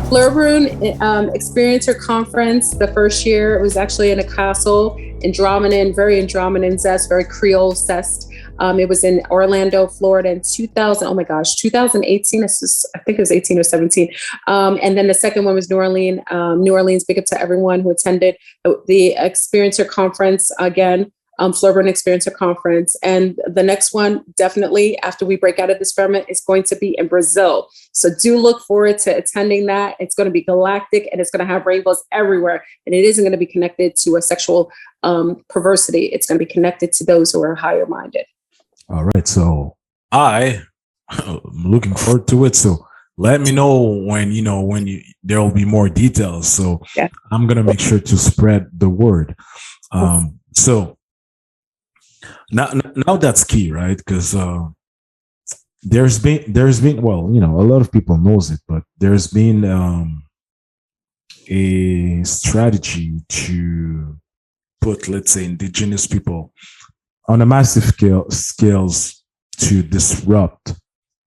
Fleurbrun Experiencer Conference, the first year, it was actually in a castle, Andromedan, very Andromedan-zest, very Creole-zest. It was in Orlando, Florida in 2018. I think it was 18 or 17. And then the second one was New Orleans. New Orleans, big up to everyone who attended the Experiencer Conference again. Fleurbrun Experiencer Conference. And the next one, definitely after we break out of this ferment, is going to be in Brazil. So do look forward to attending that. It's going to be galactic and it's going to have rainbows everywhere. And it isn't going to be connected to a sexual perversity. It's going to be connected to those who are higher minded. All right. So I'm looking forward to it. So let me know when there will be more details. So yeah. I'm going to make sure to spread the word. So now that's key, right? Because there's been well, a lot of people knows it, but there's been a strategy to put, let's say, indigenous people on a massive scales to disrupt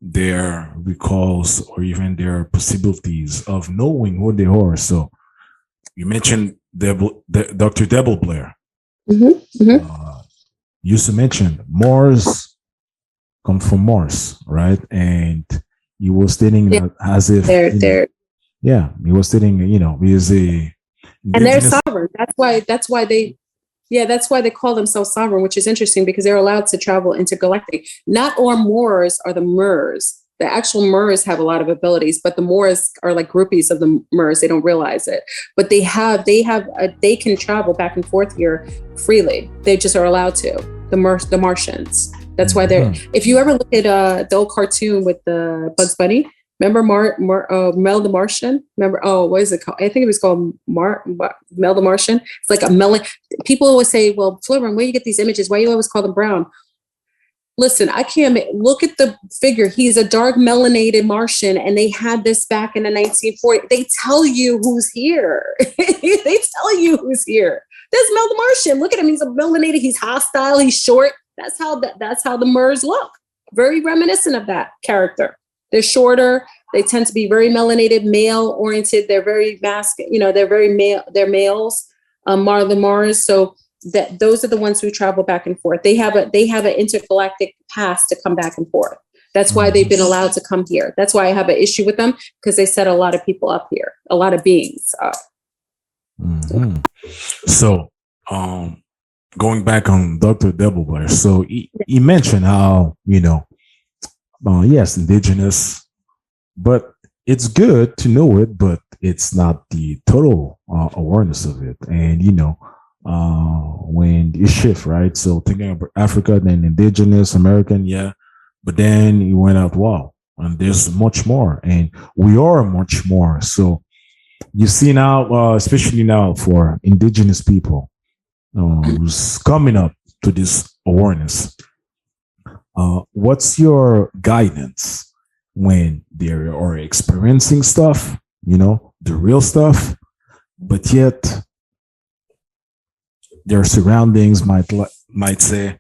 their recalls or even their possibilities of knowing who they are. So you mentioned Dr. Devil Blair. Mm-hmm. Mm-hmm. Used to mention Mars come from Mars, right? And he was stating that as if he was stating, he is a and they're sovereign. That's why they call themselves sovereign, which is interesting because they're allowed to travel intergalactic. Not all Moors are the Murs. The actual Murs have a lot of abilities, but the Moors are like groupies of the Murs. They don't realize it, but they can travel back and forth here freely. They just are allowed to. The Martians. That's why they're. If you ever look at the old cartoon with the Bugs Bunny, remember Mel the Martian? Remember? Oh, what is it called? I think it was called Mel the Martian. It's like a melon. People always say, "Well, Fleurbrun, where you get these images? Why you always call them brown?" Listen, I can't look at the figure. He's a dark melanated Martian, and they had this back in the 1940s. They tell you who's here. They tell you who's here. There's Mel the Martian. Look at him. He's a melanated. He's hostile. He's short. That's how the Murs look. Very reminiscent of that character. They're shorter. They tend to be very melanated, male oriented. They're very masculine. They're very male. They're males. The Mars. So that those are the ones who travel back and forth. They have an intergalactic pass to come back and forth. That's why they've been allowed to come here. That's why I have an issue with them, because they set a lot of people up here, a lot of beings up. Mm-hmm. So, going back on Dr. Devil Blair, so he mentioned how, yes, indigenous, but it's good to know it, but it's not the total awareness of it. And, when you shift, right? So thinking about Africa, then indigenous, American, yeah. But then you went out, wow, and there's much more, and we are much more. So you see now, especially now for indigenous people who's coming up to this awareness, what's your guidance when they are experiencing stuff, the real stuff, but yet their surroundings might say,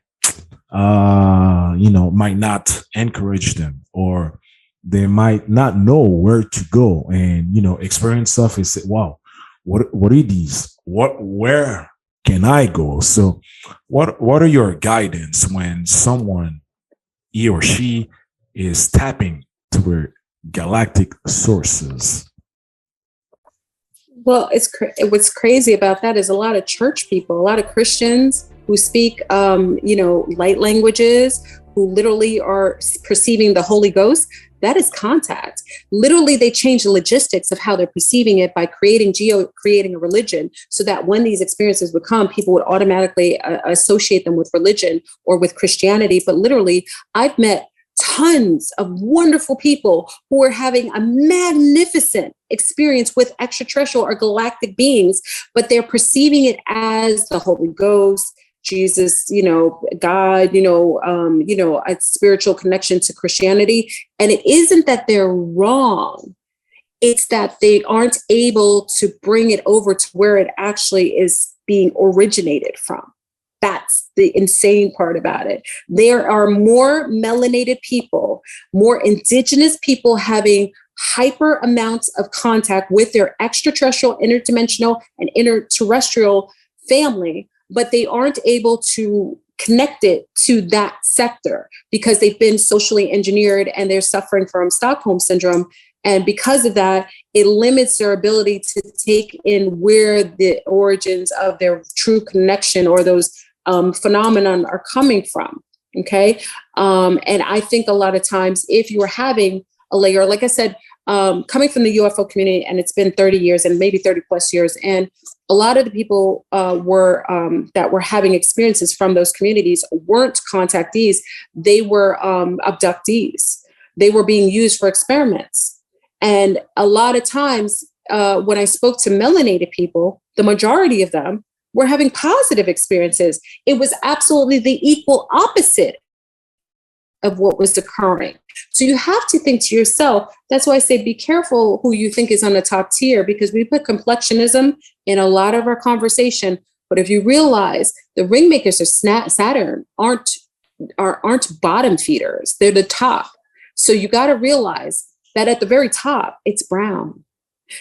might not encourage them, or they might not know where to go, and experience stuff and say, wow, what are these? Where can I go? So what are your guidance when someone, he or she, is tapping toward galactic sources? Well, what's crazy about that is a lot of church people, a lot of Christians who speak, light languages, who literally are perceiving the Holy Ghost. That is contact. Literally, they change the logistics of how they're perceiving it by creating a religion, so that when these experiences would come, people would automatically associate them with religion or with Christianity. But literally, I've met tons of wonderful people who are having a magnificent experience with extraterrestrial or galactic beings, but they're perceiving it as the Holy Ghost, Jesus, God, a spiritual connection to Christianity. And it isn't that they're wrong. It's that they aren't able to bring it over to where it actually is being originated from. That's the insane part about it. There are more melanated people, more indigenous people having hyper amounts of contact with their extraterrestrial, interdimensional, and interterrestrial family, but they aren't able to connect it to that sector because they've been socially engineered and they're suffering from Stockholm syndrome. And because of that, it limits their ability to take in where the origins of their true connection or those phenomenon are coming from. Okay. And I think a lot of times if you are having a layer, like I said, coming from the UFO community, and it's been 30 years and maybe 30 plus years. And a lot of the people that were having experiences from those communities weren't contactees. They were abductees. They were being used for experiments. And a lot of times when I spoke to melanated people, the majority of them were having positive experiences. It was absolutely the equal opposite of what was occurring. So you have to think to yourself, that's why I say be careful who you think is on the top tier, because we put complexionism in a lot of our conversation. But if you realize the ring makers of Saturn aren't bottom feeders, they're the top. So you got to realize that at the very top, it's brown.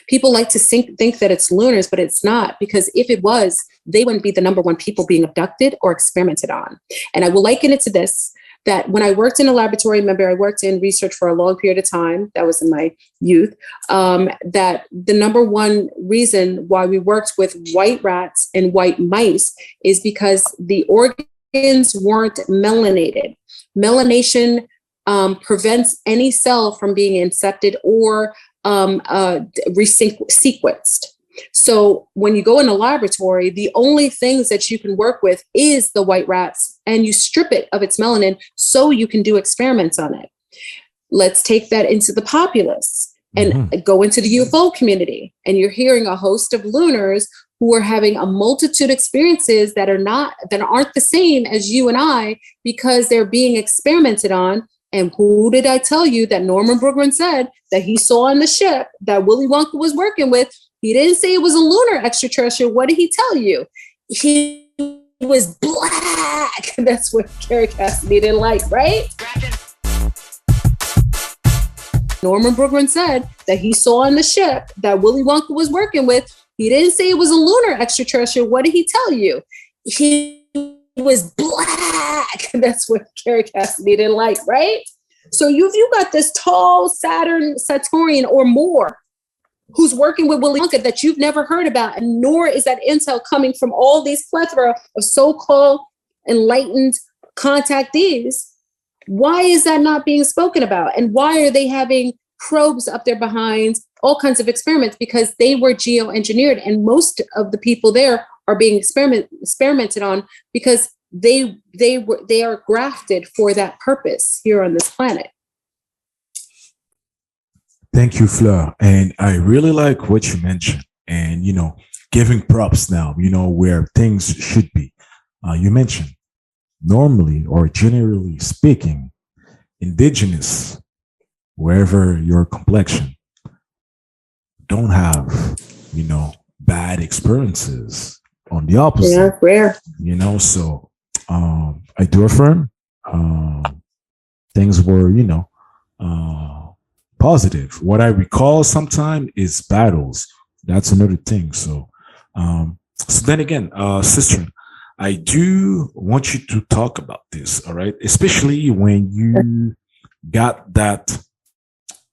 People like to think that it's lunars, but it's not, because if it was, they wouldn't be the number one people being abducted or experimented on. And I will liken it to this, that when I worked in a laboratory, remember I worked in research for a long period of time, that was in my youth, that the number one reason why we worked with white rats and white mice is because the organs weren't melanated. Melanation prevents any cell from being incepted or resequenced. So when you go in a laboratory, the only things that you can work with is the white rats, and you strip it of its melanin so you can do experiments on it. Let's take that into the populace and go into the UFO community. And you're hearing a host of lunars who are having a multitude of experiences that aren't the same as you and I, because they're being experimented on. And who did I tell you that Norman Brugman said that he saw on the ship that Willy Wonka was working with? He didn't say it was a lunar extraterrestrial. What did he tell you? He was black. That's what Carrie Cassidy didn't like, right? Norman Brugman said that he saw on the ship that Willy Wonka was working with. He didn't say it was a lunar extraterrestrial. What did he tell you? He was black. That's what Carrie Cassidy didn't like, right? So you've got this tall Saturnian or more who's working with Willy Wonka that you've never heard about, and nor is that intel coming from all these plethora of so-called enlightened contactees. Why is that not being spoken about? And why are they having probes up their behinds, all kinds of experiments? Because they were geoengineered, and most of the people there are being experimented on because they are grafted for that purpose here on this planet. Thank you, Fleur. And I really like what you mentioned, and, giving props now, where things should be. You mentioned normally, or generally speaking, indigenous, wherever your complexion, don't have, bad experiences. On the opposite, yeah, rare. So I do affirm things were, positive. What I recall sometimes is battles. That's another thing. So then again, sister, I do want you to talk about this, all right? Especially when you got that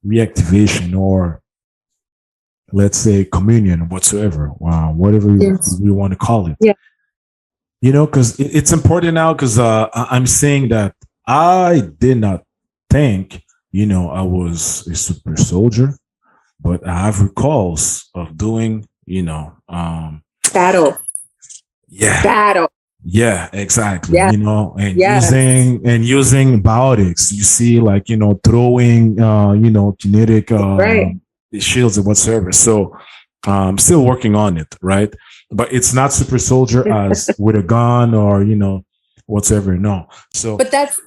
reactivation, or let's say communion, whatsoever, whatever we want to call it. Yeah. Because it's important now, because I'm saying that I did not think, I was a super soldier, but I have recalls of doing, battle. Yeah. Battle. Yeah, exactly. Yeah. And using biotics, you see, like, throwing, kinetic, right. shields and whatsoever. So still working on it, right? But it's not super soldier as with a gun or whatsoever. No. So but that's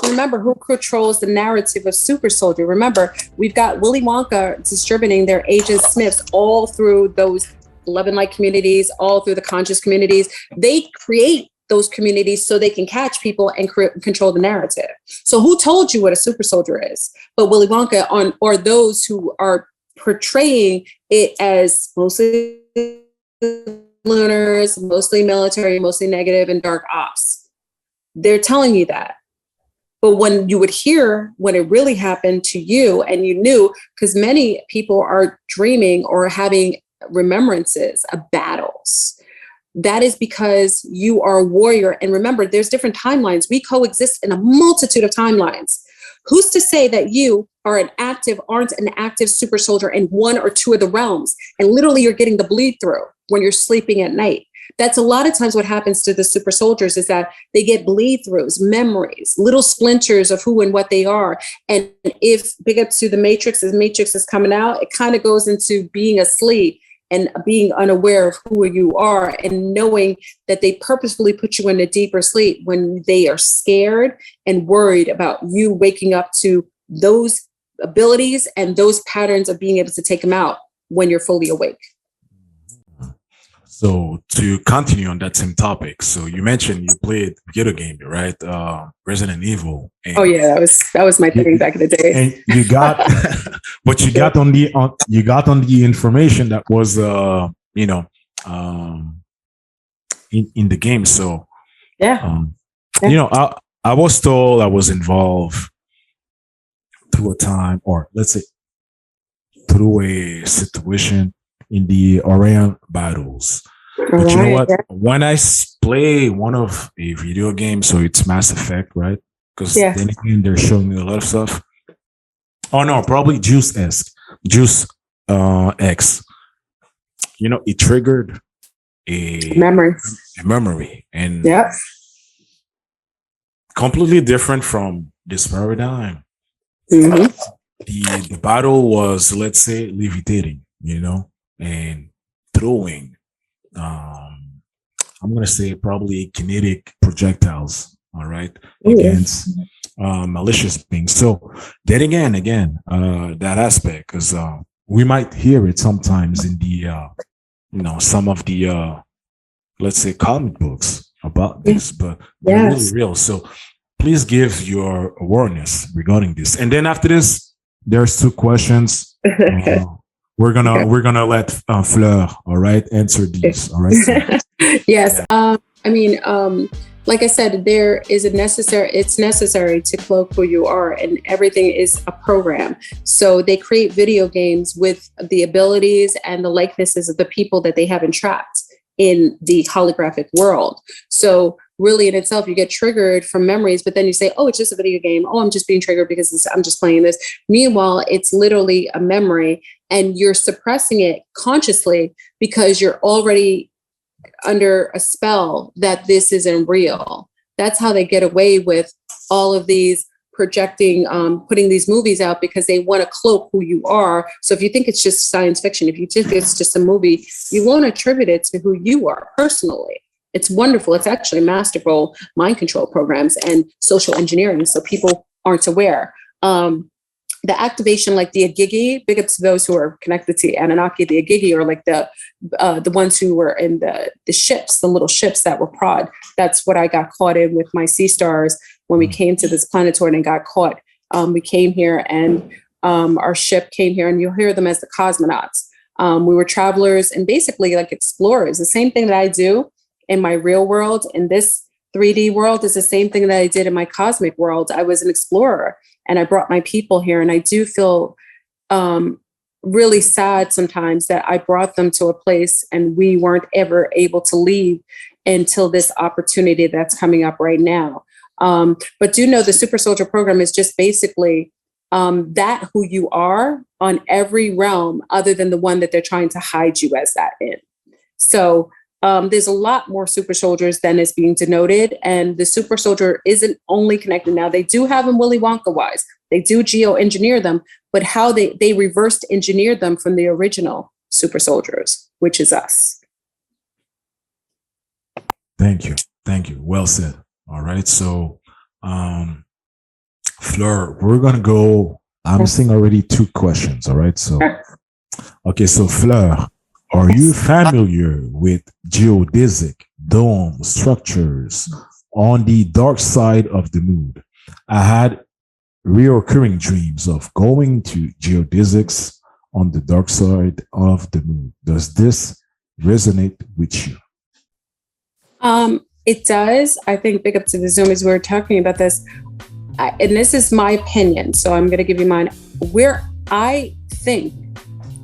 remember, who controls the narrative of super soldier? Remember, we've got Willy Wonka distributing their Agent Smiths all through those 11 light communities, all through the conscious communities. They create those communities so they can catch people and control the narrative. So who told you what a super soldier is? But Willy Wonka or those who are portraying it as mostly lunars, mostly military, mostly negative and dark ops. They're telling you that. But when you would hear when it really happened to you and you knew, because many people are dreaming or having remembrances of battles. That is because you are a warrior. And remember, there's different timelines. We coexist in a multitude of timelines. Who's to say that you aren't an active super soldier in one or two of the realms? And literally you're getting the bleed through when you're sleeping at night. That's a lot of times what happens to the super soldiers is that they get bleed throughs, memories, little splinters of who and what they are. And if big up to the Matrix, as Matrix is coming out, it kind of goes into being asleep and being unaware of who you are and knowing that they purposefully put you in a deeper sleep when they are scared and worried about you waking up to those abilities and those patterns of being able to take them out when you're fully awake. So to continue on that same topic, so you mentioned you played video game, right? Resident Evil. And oh yeah, that was my thing back in the day. And you got, but you got on the information that was, in the game. So yeah, I was told I was involved through a time, or let's say through a situation in the Orion battles. But you know what? When I play one of a video game, so it's Mass Effect, right? Because then again, they're showing me a lot of stuff. Oh no, probably Juice X. It triggered a memory, and completely different from this paradigm. Mm-hmm. The battle was, let's say, levitating, and throwing, I'm going to say probably kinetic projectiles, all right, against malicious beings. So then again, that aspect, because we might hear it sometimes in the, some of the, let's say, comic books about this, but they're really real. So please give your awareness regarding this. And then after this, there's two questions. We're gonna let Fleur, all right, answer these, all right? So, yes. Like I said, it's necessary to cloak who you are, and everything is a program. So they create video games with the abilities and the likenesses of the people that they have entrapped in the holographic world. So really in itself, you get triggered from memories, but then you say, oh, it's just a video game. Oh, I'm just being triggered because I'm just playing this. Meanwhile, it's literally a memory and you're suppressing it consciously because you're already under a spell that this isn't real. That's how they get away with all of these projecting, putting these movies out, because they want to cloak who you are. So if you think it's just science fiction, if you think it's just a movie, you won't attribute it to who you are personally. It's wonderful. It's actually masterful mind control programs and social engineering. So people aren't aware. The activation, like the Agigi, big up to those who are connected to Anunnaki, the Agigi are like the ones who were in the ships, the little ships that were prod. That's what I got caught in with my sea stars when we came to this planetoid and got caught. We came here and our ship came here, and you'll hear them as the cosmonauts. We were travelers and basically like explorers. The same thing that I do in my real world, in this 3D world, is the same thing that I did in my cosmic world. I was an explorer and I brought my people here. And I do feel really sad sometimes that I brought them to a place and we weren't ever able to leave until this opportunity that's coming up right now. But do know the Super Soldier program is just basically that who you are on every realm other than the one that they're trying to hide you as that in. So there's a lot more super soldiers than is being denoted. And the super soldier isn't only connected. Now, they do have them Willy Wonka wise. They do geo-engineer them, but how they reversed engineered them from the original super soldiers, which is us. Thank you. Well said. All right. So, Fleur, we're going to go. I'm seeing already two questions. All right. So, okay. So, Fleur, Are you familiar with geodesic dome structures on the dark side of the moon? I had reoccurring dreams of going to geodesics on the dark side of the moon. Does this resonate with you? It does. I think big up to the Zoomies. We were talking about this, and this is my opinion, so I'm going to give you mine. I think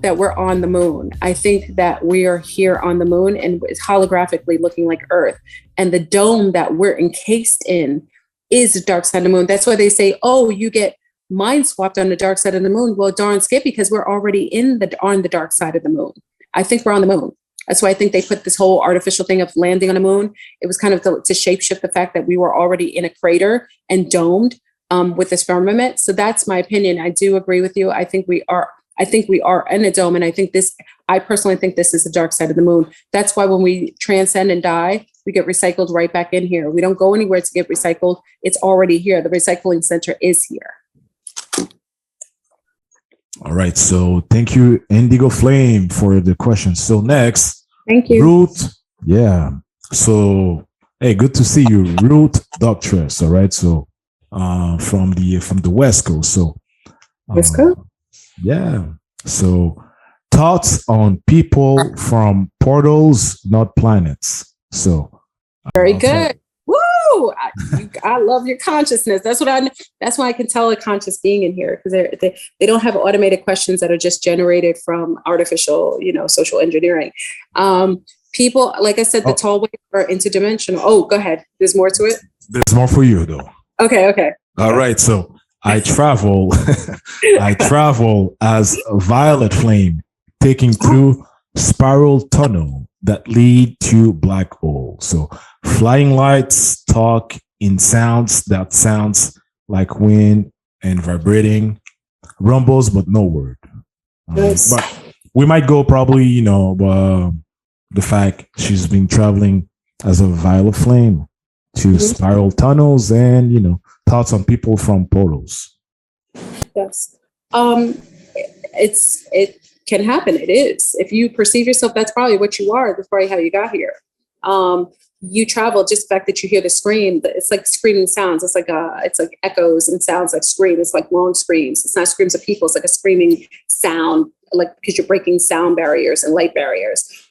that we're on the moon. I think that we are here on the moon and it's holographically looking like Earth. And the dome that we're encased in is the dark side of the moon. That's why they say, oh, you get mind swapped on the dark side of the moon. Well, darn skip, because we're already on the dark side of the moon. I think we're on the moon. That's why I think they put this whole artificial thing of landing on the moon. It was kind of to shapeshift the fact that we were already in a crater and domed with this firmament. So that's my opinion. I do agree with you. I think we are in a dome. And I personally think this is the dark side of the moon. That's why when we transcend and die, we get recycled right back in here. We don't go anywhere to get recycled. It's already here. The recycling center is here. All right. So thank you, Indigo Flame, for the question. So next, thank you, Ruth. Yeah. So, hey, good to see you, Ruth Doctress. All right. So from the West Coast. So West Coast. Yeah. So thoughts on people from portals, not planets. So very good. Woo! I love your consciousness. That's why I can tell a conscious being in here, because they don't have automated questions that are just generated from artificial, social engineering. People, like I said, the tall waves are interdimensional. Oh, go ahead. There's more to it. There's more for you, though. Okay. All right. So I travel as a violet flame, taking through spiral tunnel that lead to black hole. So flying lights talk in sounds that sounds like wind and vibrating rumbles, but no word. Nice. But we might go probably, the fact she's been traveling as a violet flame to spiral tunnels and, thoughts on people from portals. Yes. It can happen. It is. If you perceive yourself, that's probably what you are. That's probably how you got here. You travel, just the fact that you hear the scream, it's like screaming sounds. It's like echoes and sounds like scream. It's like long screams. It's not screams of people. It's like a screaming sound, like because you're breaking sound barriers and light barriers.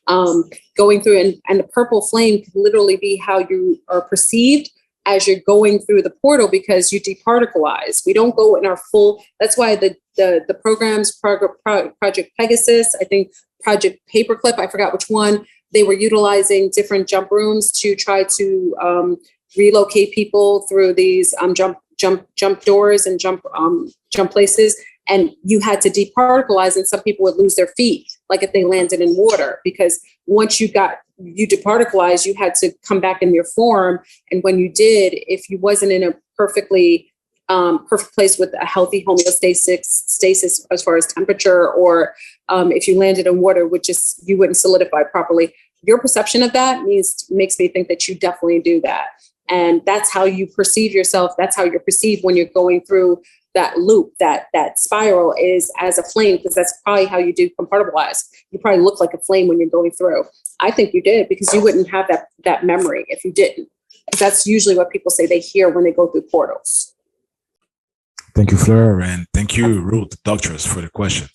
Going through and the purple flame could literally be how you are perceived as you're going through the portal, because you departicleize. We don't go in our full. That's why the programs, Project Pegasus, I think Project Paperclip, I forgot which one, they were utilizing different jump rooms to try to relocate people through these jump doors and jump places. And you had to departicleize, and some people would lose their feet, like if they landed in water, because once you departicleized, you had to come back in your form. And when you did, if you wasn't in a perfect place with a healthy homeostasis as far as temperature, or if you landed in water, you wouldn't solidify properly. Your perception of that makes me think that you definitely do that. And that's how you perceive yourself. That's how you're perceived when you're going through that loop, that spiral, is as a flame, because that's probably how you do compartmentalize. You probably look like a flame when you're going through. I think you did, because you wouldn't have that memory if you didn't. That's usually what people say they hear when they go through portals. Thank you, Fleur, and thank you, Ruth Doctress, for the question.